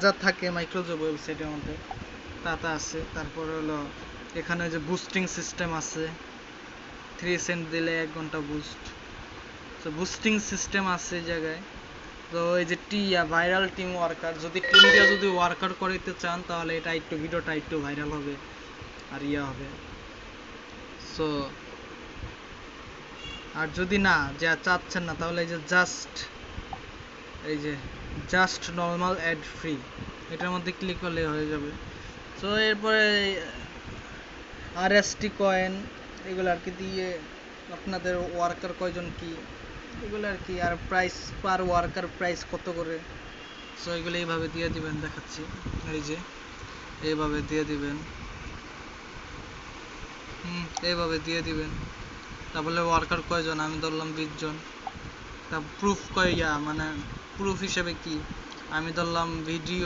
যা থাকে মাইক্রোজব ওয়েবসাইটের মধ্যে তা আছে। তারপর হলো এখানে যে বুস্টিং সিস্টেম আছে, 3 সেন্ট দিলে 1 ঘন্টা বুস্ট, তো বুস্টিং সিস্টেম আছে এই জায়গায়। তো এই যে ভাইরাল টিম ওয়ার্কার, যদি টিমটা যদি ওয়ার্কার করাইতে চান তাহলে এটা একটু ভিডিওটা একটু ভাইরাল হবে আর হবে। সো আর যদি না যা চাচ্ছেন না তাহলে এই যে জাস্ট নর্মাল অ্যাড ফ্রি এটার মধ্যে ক্লিক করলে হয়ে যাবে। সো এরপরে RST কয়েন এগুলো আর কি দিয়ে আপনাদের ওয়ার্কার কয়জন কি এগুলো আর কি, আর প্রাইস পার ওয়ার্কার প্রাইস কত করে। সো এগুলো এইভাবে দিয়ে দিবেন, দেখাচ্ছি। এই যে এইভাবে দিয়ে দিবেন, এইভাবে দিয়ে দিবেন। তারপরে ওয়ার্কার কয়জন, আমি ধরলাম 20 জন। তা প্রুফ মানে প্রুফ হিসেবে কি, আমি ধরলাম ভিডিও